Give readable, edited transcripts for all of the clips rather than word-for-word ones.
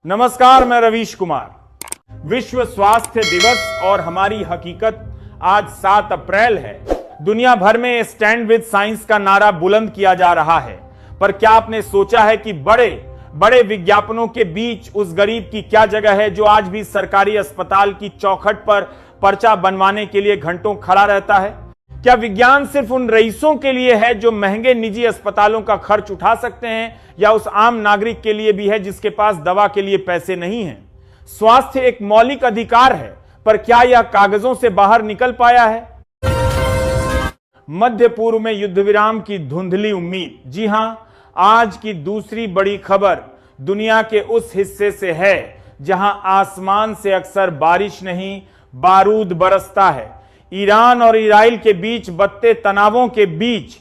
नमस्कार, मैं रवीश कुमार। विश्व स्वास्थ्य दिवस और हमारी हकीकत आज 7 अप्रैल है। दुनिया भर में स्टैंड विद साइंस का नारा बुलंद किया जा रहा है, पर क्या आपने सोचा है कि बड़े बड़े विज्ञापनों के बीच उस गरीब की क्या जगह है जो आज भी सरकारी अस्पताल की चौखट पर पर्चा बनवाने के लिए घंटों खड़ा रहता है? क्या विज्ञान सिर्फ उन रईसों के लिए है जो महंगे निजी अस्पतालों का खर्च उठा सकते हैं, या उस आम नागरिक के लिए भी है जिसके पास दवा के लिए पैसे नहीं हैं? स्वास्थ्य एक मौलिक अधिकार है, पर क्या यह कागजों से बाहर निकल पाया है? मध्य पूर्व में युद्ध विराम की धुंधली उम्मीद। जी हां, आज की दूसरी बड़ी खबर दुनिया के उस हिस्से से है जहां आसमान से अक्सर बारिश नहीं, बारूद बरसता है। ईरान और इजराइल के बीच बढ़ते तनावों के बीच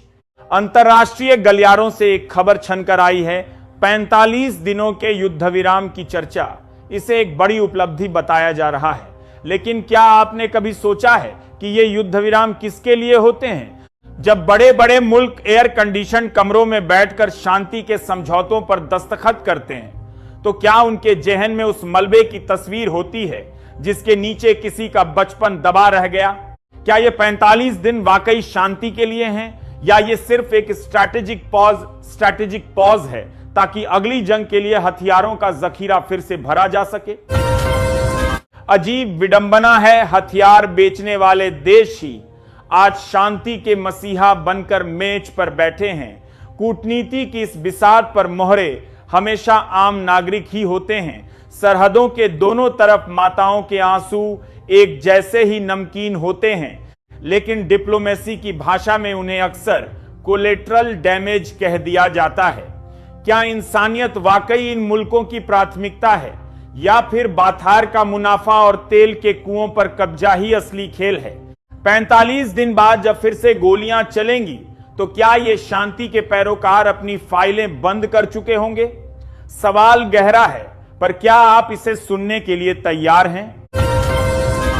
अंतर्राष्ट्रीय गलियारों से एक खबर छनकर आई है। 45 दिनों के युद्ध विराम की चर्चा, इसे एक बड़ी उपलब्धि बताया जा रहा है। लेकिन क्या आपने कभी सोचा है कि ये युद्ध विराम किसके लिए होते हैं? जब बड़े बड़े मुल्क एयर कंडीशन कमरों में बैठकर शांति के समझौतों पर दस्तखत करते हैं, तो क्या उनके जेहन में उस मलबे की तस्वीर होती है जिसके नीचे किसी का बचपन दबा रह गया? क्या ये 45 दिन वाकई शांति के लिए हैं, या ये सिर्फ एक स्ट्रैटेजिक पॉज है ताकि अगली जंग के लिए हथियारों का जखीरा फिर से भरा जा सके? अजीब विडंबना है, हथियार बेचने वाले देश ही आज शांति के मसीहा बनकर मेज पर बैठे हैं। कूटनीति की इस बिसात पर मोहरे हमेशा आम नागरिक ही होते हैं। सरहदों के दोनों तरफ माताओं के आंसू एक जैसे ही नमकीन होते हैं, लेकिन डिप्लोमेसी की भाषा में उन्हें अक्सर कोलेटरल डैमेज कह दिया जाता है। क्या इंसानियत वाकई इन मुल्कों की प्राथमिकता है, या फिर बाथार का मुनाफा और तेल के कुओं पर कब्जा ही असली खेल है? 45 दिन बाद जब फिर से गोलियां चलेंगी, तो क्या ये शांति के पैरोकार अपनी फाइलें बंद कर चुके होंगे? सवाल गहरा है, पर क्या आप इसे सुनने के लिए तैयार हैं?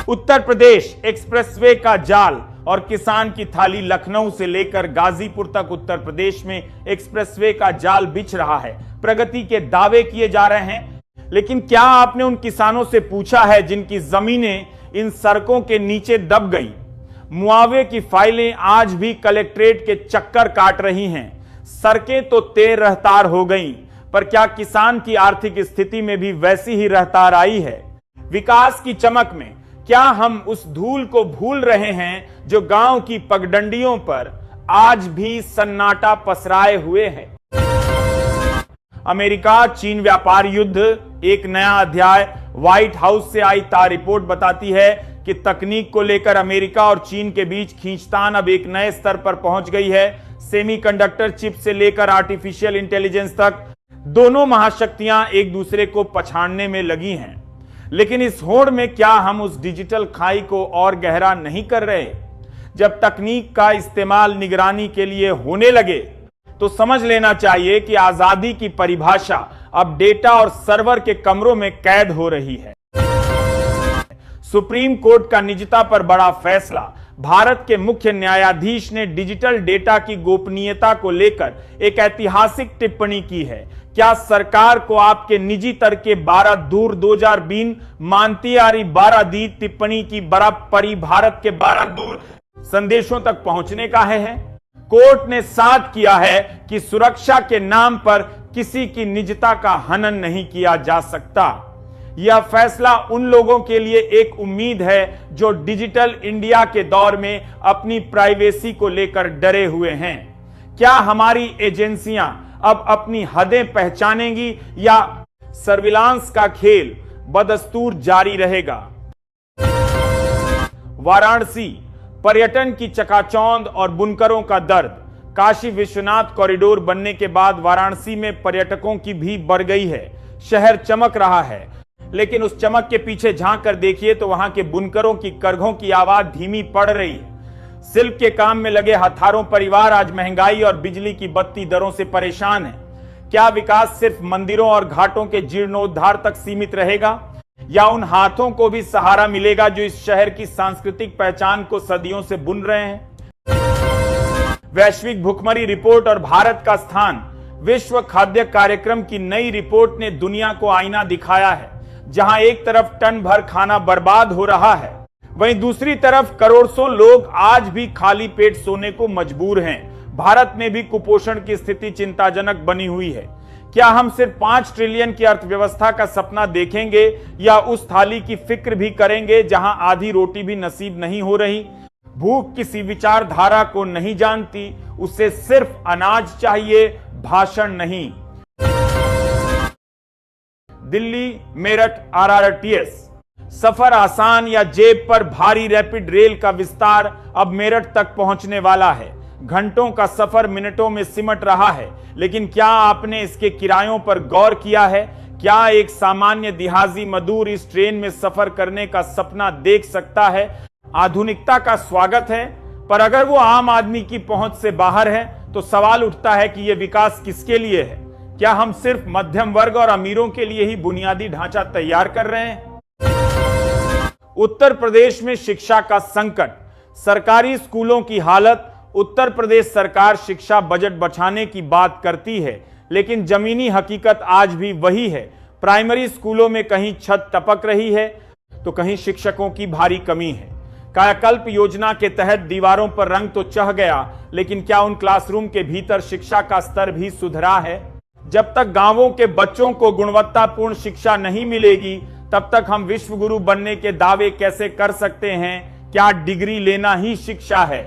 उत्तर प्रदेश एक्सप्रेसवे का जाल और किसान की थाली। लखनऊ से लेकर गाजीपुर तक उत्तर प्रदेश में एक्सप्रेसवे का जाल बिछ रहा है। प्रगति के दावे किए जा रहे हैं, लेकिन क्या आपने उन किसानों से पूछा है जिनकी जमीनें इन सड़कों के नीचे दब गई? मुआवजे की फाइलें आज भी कलेक्ट्रेट के चक्कर काट रही हैं। सड़कें तो तेज रफ्तार हो गईं, पर क्या किसान की आर्थिक स्थिति में भी वैसी ही रफ्तार आई है? विकास की चमक में क्या हम उस धूल को भूल रहे हैं जो गांव की पगडंडियों पर आज भी सन्नाटा पसराए हुए है? अमेरिका चीन व्यापार युद्ध, एक नया अध्याय। व्हाइट हाउस से आई ताजा रिपोर्ट बताती है कि तकनीक को लेकर अमेरिका और चीन के बीच खींचतान अब एक नए स्तर पर पहुंच गई है। सेमीकंडक्टर चिप से लेकर आर्टिफिशियल इंटेलिजेंस तक दोनों महाशक्तियां एक दूसरे को पछाड़ने में लगी हैं। लेकिन इस होड़ में क्या हम उस डिजिटल खाई को और गहरा नहीं कर रहे? जब तकनीक का इस्तेमाल निगरानी के लिए होने लगे, तो समझ लेना चाहिए कि आजादी की परिभाषा अब डेटा और सर्वर के कमरों में कैद हो रही है। सुप्रीम कोर्ट का निजता पर बड़ा फैसला। भारत के मुख्य न्यायाधीश ने डिजिटल डेटा की गोपनीयता को लेकर एक ऐतिहासिक टिप्पणी की है। क्या सरकार को आपके निजी तर्क के 12 दूर 2020 मानती आ रही 12 दी टिप्पणी की बड़ा परी भारत के 12 दूर संदेशों तक पहुंचने का है? कोर्ट ने साफ किया है कि सुरक्षा के नाम पर किसी की निजता का हनन नहीं किया जा सकता। यह फैसला उन लोगों के लिए एक उम्मीद है जो डिजिटल इंडिया के दौर में अपनी प्राइवेसी को लेकर डरे हुए हैं। क्या हमारी एजेंसियां अब अपनी हदें पहचानेंगी, या सर्विलांस का खेल बदस्तूर जारी रहेगा? वाराणसी, पर्यटन की चकाचौंध और बुनकरों का दर्द। काशी विश्वनाथ कॉरिडोर बनने के बाद वाराणसी में पर्यटकों की भीड़ बढ़ गई है। शहर चमक रहा है, लेकिन उस चमक के पीछे झांक कर देखिए तो वहां के बुनकरों की करघों की आवाज धीमी पड़ रही है। सिल्क के काम में लगे हजारों परिवार आज महंगाई और बिजली की बढ़ती दरों से परेशान हैं। क्या विकास सिर्फ मंदिरों और घाटों के जीर्णोद्धार तक सीमित रहेगा, या उन हाथों को भी सहारा मिलेगा जो इस शहर की सांस्कृतिक पहचान को सदियों से बुन रहे हैं? वैश्विक भुखमरी रिपोर्ट और भारत का स्थान विश्व खाद्य कार्यक्रम की नई रिपोर्ट ने दुनिया को आईना दिखाया है, जहां एक तरफ टन भर खाना बर्बाद हो रहा है, वहीं दूसरी तरफ करोड़ों लोग आज भी खाली पेट सोने को मजबूर हैं। भारत में भी कुपोषण की स्थिति चिंताजनक बनी हुई है। क्या हम सिर्फ 5 ट्रिलियन की अर्थव्यवस्था का सपना देखेंगे या उस थाली की फिक्र भी करेंगे जहां आधी रोटी भी नसीब नहीं हो रही? भूख किसी विचारधारा को नहीं जानती, उसे सिर्फ अनाज चाहिए, भाषण नहीं। दिल्ली मेरठ RRTS सफर आसान या जेब पर भारी रैपिड रेल का विस्तार अब मेरठ तक पहुंचने वाला है। घंटों का सफर मिनटों में सिमट रहा है, लेकिन क्या आपने इसके किरायों पर गौर किया है? क्या एक सामान्य दिहाजी मजदूर इस ट्रेन में सफर करने का सपना देख सकता है? आधुनिकता का स्वागत है, पर अगर वो आम आदमी की पहुंच से बाहर है तो सवाल उठता है कि यह विकास किसके लिए है? क्या हम सिर्फ मध्यम वर्ग और अमीरों के लिए ही बुनियादी ढांचा तैयार कर रहे हैं? उत्तर प्रदेश में शिक्षा का संकट, सरकारी स्कूलों की हालत। उत्तर प्रदेश सरकार शिक्षा बजट बढ़ाने की बात करती है, लेकिन जमीनी हकीकत आज भी वही है। प्राइमरी स्कूलों में कहीं छत टपक रही है तो कहीं शिक्षकों की भारी कमी है। कायाकल्प योजना के तहत दीवारों पर रंग तो चढ़ गया, लेकिन क्या उन क्लासरूम के भीतर शिक्षा का स्तर भी सुधरा है? जब तक गांवों के बच्चों को गुणवत्तापूर्ण शिक्षा नहीं मिलेगी, तब तक हम विश्व गुरु बनने के दावे कैसे कर सकते हैं? क्या डिग्री लेना ही शिक्षा है?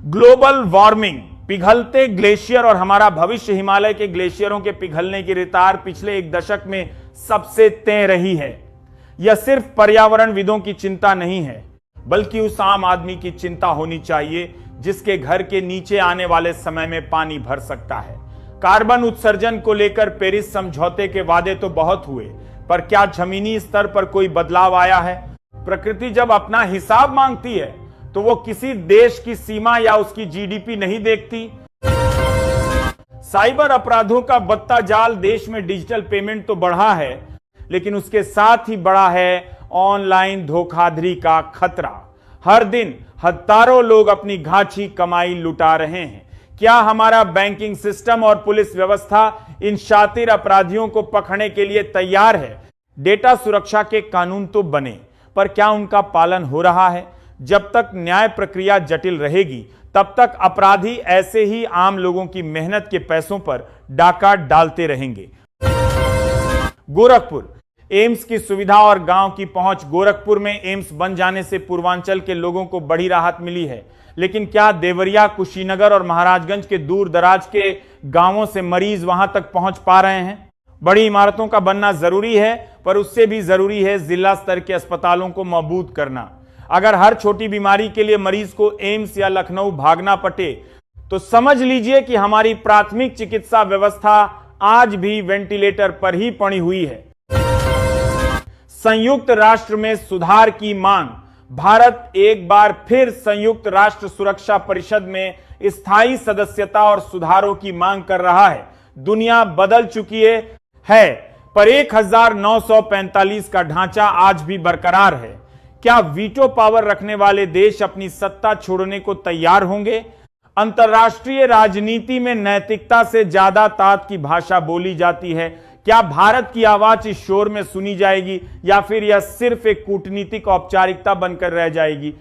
ग्लोबल वार्मिंग, पिघलते ग्लेशियर और हमारा भविष्य हिमालय के ग्लेशियरों के पिघलने की रफ्तार पिछले एक दशक में सबसे तेज रही है। यह सिर्फ पर्यावरणविदों की चिंता नहीं है, बल्कि उस आम आदमी की चिंता होनी चाहिए जिसके घर के नीचे आने वाले समय में पानी भर सकता है। कार्बन उत्सर्जन को लेकर पेरिस समझौते के वादे तो बहुत हुए, पर क्या जमीनी स्तर पर कोई बदलाव आया है? प्रकृति जब अपना हिसाब मांगती है तो वो किसी देश की सीमा या उसकी जीडीपी नहीं देखती। साइबर अपराधों का बढ़ता जाल, देश में डिजिटल पेमेंट तो बढ़ा है, लेकिन उसके साथ ही बढ़ा है ऑनलाइन धोखाधड़ी का खतरा। हर दिन हजारों लोग अपनी घाची कमाई लुटा रहे हैं। क्या हमारा बैंकिंग सिस्टम और पुलिस व्यवस्था इन शातिर अपराधियों को पकड़ने के लिए तैयार है? डेटा सुरक्षा के कानून तो बने, पर क्या उनका पालन हो रहा है? जब तक न्याय प्रक्रिया जटिल रहेगी, तब तक अपराधी ऐसे ही आम लोगों की मेहनत के पैसों पर डाका डालते रहेंगे। गोरखपुर, एम्स की सुविधा और गांव की पहुंच। गोरखपुर में एम्स बन जाने से पूर्वांचल के लोगों को बड़ी राहत मिली है, लेकिन क्या देवरिया, कुशीनगर और महाराजगंज के दूर दराज के गांवों से मरीज वहां तक पहुंच पा रहे हैं? बड़ी इमारतों का बनना जरूरी है, पर उससे भी जरूरी है जिला स्तर के अस्पतालों को मजबूत करना। अगर हर छोटी बीमारी के लिए मरीज को एम्स या लखनऊ भागना पड़े, तो समझ लीजिए कि हमारी प्राथमिक चिकित्सा व्यवस्था आज भी वेंटिलेटर पर ही पड़ी हुई है। संयुक्त राष्ट्र में सुधार की मांग। भारत एक बार फिर संयुक्त राष्ट्र सुरक्षा परिषद में स्थायी सदस्यता और सुधारों की मांग कर रहा है। दुनिया बदल चुकी है, पर 1945 का ढांचा आज भी बरकरार है। क्या वीटो पावर रखने वाले देश अपनी सत्ता छोड़ने को तैयार होंगे? अंतर्राष्ट्रीय राजनीति में नैतिकता से ज्यादा तात की भाषा बोली जाती है। क्या भारत की आवाज इस शोर में सुनी जाएगी, या फिर यह सिर्फ एक कूटनीतिक औपचारिकता बनकर रह जाएगी?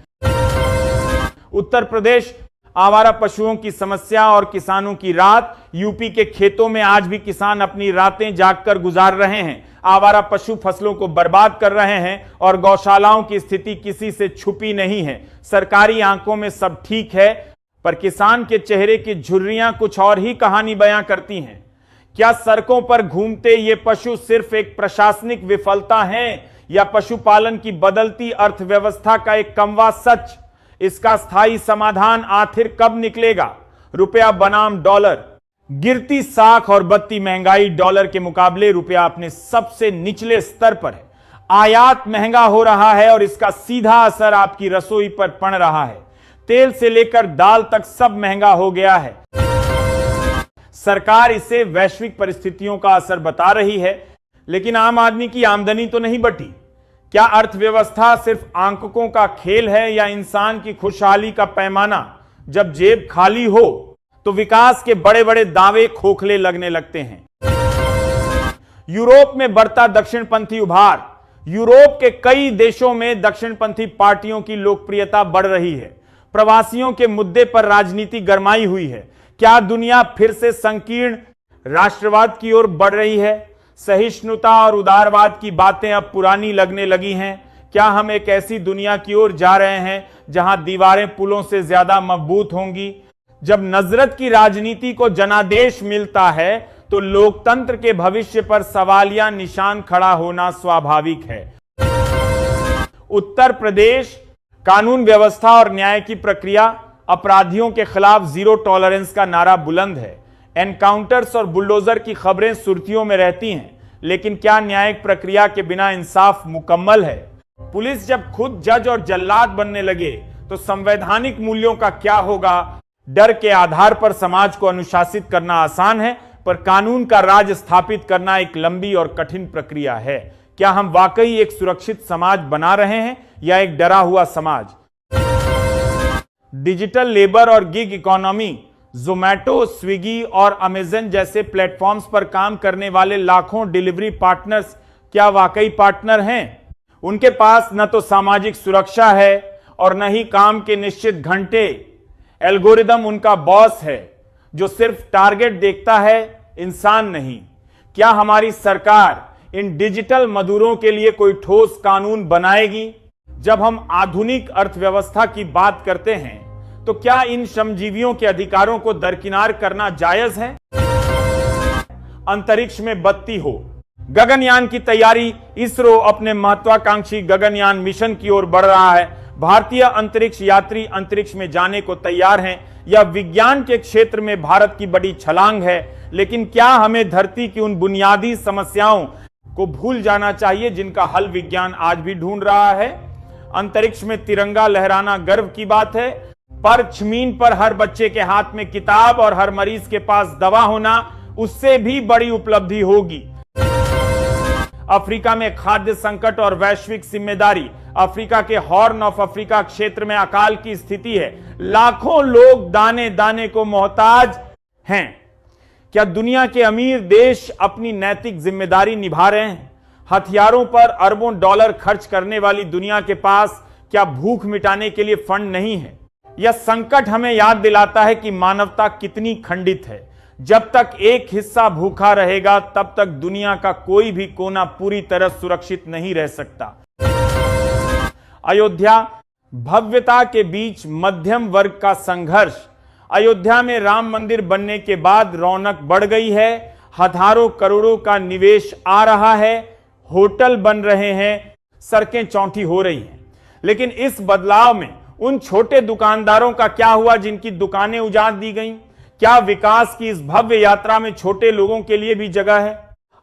उत्तर प्रदेश, आवारा पशुओं की समस्या और किसानों की रात। यूपी के खेतों में आज भी किसान अपनी रातें जागकर गुजार रहे हैं। आवारा पशु फसलों को बर्बाद कर रहे हैं और गौशालाओं की स्थिति किसी से छुपी नहीं है। सरकारी आंकों में सब ठीक है, पर किसान के चेहरे की झुर्रियां कुछ और ही कहानी बयां करती हैं। क्या सड़कों पर घूमते ये पशु सिर्फ एक प्रशासनिक विफलता है, या पशुपालन की बदलती अर्थव्यवस्था का एक कमवा सच? इसका स्थायी समाधान आखिर कब निकलेगा? रुपया बनाम डॉलर। गिरती साख और बढ़ती महंगाई। डॉलर के मुकाबले रुपया अपने सबसे निचले स्तर पर है। आयात महंगा हो रहा है और इसका सीधा असर आपकी रसोई पर पड़ रहा है। तेल से लेकर दाल तक सब महंगा हो गया है। सरकार इसे वैश्विक परिस्थितियों का असर बता रही है, लेकिन आम आदमी की आमदनी तो नहीं बढ़ी। क्या अर्थव्यवस्था सिर्फ आंकड़ों का खेल है, या इंसान की खुशहाली का पैमाना? जब जेब खाली हो तो विकास के बड़े बड़े दावे खोखले लगने लगते हैं। यूरोप में बढ़ता दक्षिणपंथी उभार। यूरोप के कई देशों में दक्षिणपंथी पार्टियों की लोकप्रियता बढ़ रही है। प्रवासियों के मुद्दे पर राजनीति गरमाई हुई है। क्या दुनिया फिर से संकीर्ण राष्ट्रवाद की ओर बढ़ रही है? सहिष्णुता और उदारवाद की बातें अब पुरानी लगने लगी हैं। क्या हम एक ऐसी दुनिया की ओर जा रहे हैं जहां दीवारें पुलों से ज्यादा मजबूत होंगी? जब नजरत की राजनीति को जनादेश मिलता है तो लोकतंत्र के भविष्य पर सवालिया निशान खड़ा होना स्वाभाविक है। उत्तर प्रदेश कानून व्यवस्था और न्याय की प्रक्रिया, अपराधियों के खिलाफ जीरो टॉलरेंस का नारा बुलंद है। एनकाउंटर्स और बुलडोजर की खबरें सुर्खियों में रहती हैं, लेकिन क्या न्यायिक प्रक्रिया के बिना इंसाफ मुकम्मल है? पुलिस जब खुद जज और जल्लाद बनने लगे तो संवैधानिक मूल्यों का क्या होगा? डर के आधार पर समाज को अनुशासित करना आसान है, पर कानून का राज स्थापित करना एक लंबी और कठिन प्रक्रिया है। क्या हम वाकई एक सुरक्षित समाज बना रहे हैं या एक डरा हुआ समाज? डिजिटल लेबर और गिग इकोनॉमी। जोमैटो, स्विगी और अमेजन जैसे प्लेटफॉर्म्स पर काम करने वाले लाखों डिलीवरी पार्टनर्स क्या वाकई पार्टनर हैं? उनके पास न तो सामाजिक सुरक्षा है और न ही काम के निश्चित घंटे। एल्गोरिदम उनका बॉस है जो सिर्फ टारगेट देखता है, इंसान नहीं। क्या हमारी सरकार इन डिजिटल मजदूरों के लिए कोई ठोस कानून बनाएगी? जब हम आधुनिक अर्थव्यवस्था की बात करते हैं तो क्या इन श्रमजीवियों के अधिकारों को दरकिनार करना जायज है? अंतरिक्ष में बत्ती हो। गगनयान की तैयारी। इसरो अपने महत्वाकांक्षी गगनयान मिशन की ओर बढ़ रहा है। भारतीय अंतरिक्ष यात्री अंतरिक्ष में जाने को तैयार हैं। यह विज्ञान के क्षेत्र में भारत की बड़ी छलांग है, लेकिन क्या हमें धरती की उन बुनियादी समस्याओं को भूल जाना चाहिए जिनका हल विज्ञान आज भी ढूंढ रहा है? अंतरिक्ष में तिरंगा लहराना गर्व की बात है, पर जमीन पर हर बच्चे के हाथ में किताब और हर मरीज के पास दवा होना उससे भी बड़ी उपलब्धि होगी। अफ्रीका में खाद्य संकट और वैश्विक जिम्मेदारी। अफ्रीका के हॉर्न ऑफ अफ्रीका क्षेत्र में अकाल की स्थिति है। लाखों लोग दाने दाने को मोहताज हैं। क्या दुनिया के अमीर देश अपनी नैतिक जिम्मेदारी निभा रहे हैं? हथियारों पर अरबों डॉलर खर्च करने वाली दुनिया के पास क्या भूख मिटाने के लिए फंड नहीं है? यह संकट हमें याद दिलाता है कि मानवता कितनी खंडित है। जब तक एक हिस्सा भूखा रहेगा तब तक दुनिया का कोई भी कोना पूरी तरह सुरक्षित नहीं रह सकता। अयोध्या, भव्यता के बीच मध्यम वर्ग का संघर्ष। अयोध्या में राम मंदिर बनने के बाद रौनक बढ़ गई है। हजारों करोड़ों का निवेश आ रहा है, होटल बन रहे हैं, सड़कें चौंठी हो रही हैं। लेकिन इस बदलाव में उन छोटे दुकानदारों का क्या हुआ जिनकी दुकानें उजाड़ दी गईं? क्या विकास की इस भव्य यात्रा में छोटे लोगों के लिए भी जगह है?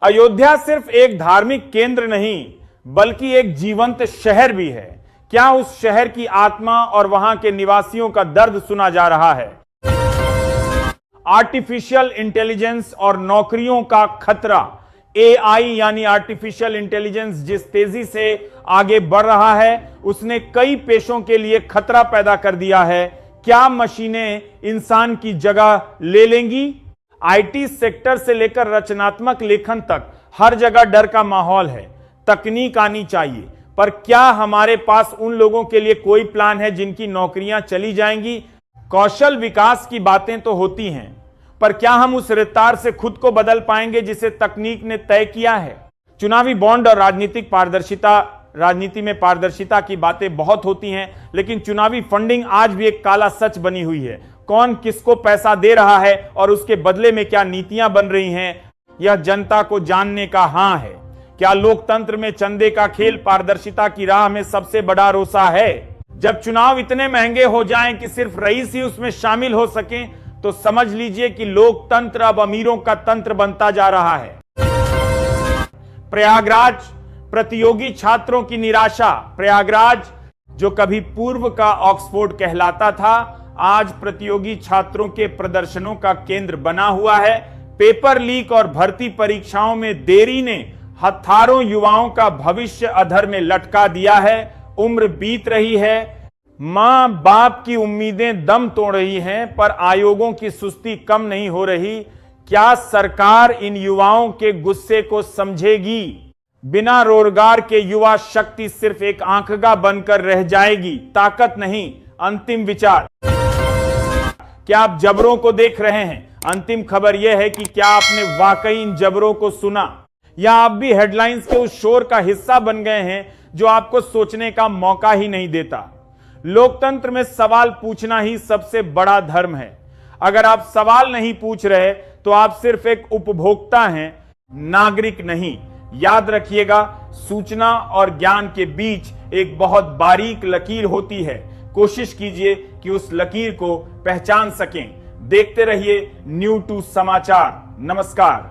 अयोध्या सिर्फ एक धार्मिक केंद्र नहीं बल्कि एक जीवंत शहर भी है। क्या उस शहर की आत्मा और वहां के निवासियों का दर्द सुना जा रहा है? आर्टिफिशियल इंटेलिजेंस और नौकरियों का खतरा। एआई यानी आर्टिफिशियल इंटेलिजेंस जिस तेजी से आगे बढ़ रहा है उसने कई पेशों के लिए खतरा पैदा कर दिया है। क्या मशीनें इंसान की जगह ले लेंगी? आईटी सेक्टर से लेकर रचनात्मक लेखन तक हर जगह डर का माहौल है। तकनीक आनी चाहिए, पर क्या हमारे पास उन लोगों के लिए कोई प्लान है जिनकी नौकरियां चली जाएंगी? कौशल विकास की बातें तो होती हैं, पर क्या हम उस रफ्तार से खुद को बदल पाएंगे जिसे तकनीक ने तय किया है? चुनावी बॉन्ड और राजनीतिक पारदर्शिता। राजनीति में पारदर्शिता की बातें बहुत होती हैं, लेकिन चुनावी फंडिंग आज भी एक काला सच बनी हुई है। कौन किसको पैसा दे रहा है और उसके बदले में क्या नीतियां बन रही हैं, यह जनता को जानने का हां है। क्या लोकतंत्र में चंदे का खेल पारदर्शिता की राह में सबसे बड़ा रोसा है? जब चुनाव इतने महंगे हो जाएं कि सिर्फ रईस ही उसमें शामिल हो सकें, तो समझ लीजिए कि लोकतंत्र अब अमीरों का तंत्र बनता जा रहा है। प्रयागराज, प्रतियोगी छात्रों की निराशा। प्रयागराज जो कभी पूर्व का ऑक्सफोर्ड कहलाता था, आज प्रतियोगी छात्रों के प्रदर्शनों का केंद्र बना हुआ है। पेपर लीक और भर्ती परीक्षाओं में देरी ने हजारों युवाओं का भविष्य अधर में लटका दिया है। उम्र बीत रही है, मां बाप की उम्मीदें दम तोड़ रही हैं, पर आयोगों की सुस्ती कम नहीं हो रही। क्या सरकार इन युवाओं के गुस्से को समझेगी? बिना रोजगार के युवा शक्ति सिर्फ एक आंखगा बनकर रह जाएगी, ताकत नहीं। अंतिम विचार, क्या आप जबरों को देख रहे हैं? अंतिम खबर यह है कि क्या आपने वाकई इन जबरों को सुना, या आप भी हेडलाइंस के उस शोर का हिस्सा बन गए हैं जो आपको सोचने का मौका ही नहीं देता। लोकतंत्र में सवाल पूछना ही सबसे बड़ा धर्म है। अगर आप सवाल नहीं पूछ रहे तो आप सिर्फ एक उपभोक्ता हैं, नागरिक नहीं। याद रखिएगा, सूचना और ज्ञान के बीच एक बहुत बारीक लकीर होती है। कोशिश कीजिए कि उस लकीर को पहचान सकें। देखते रहिए न्यू 2 समाचार। नमस्कार।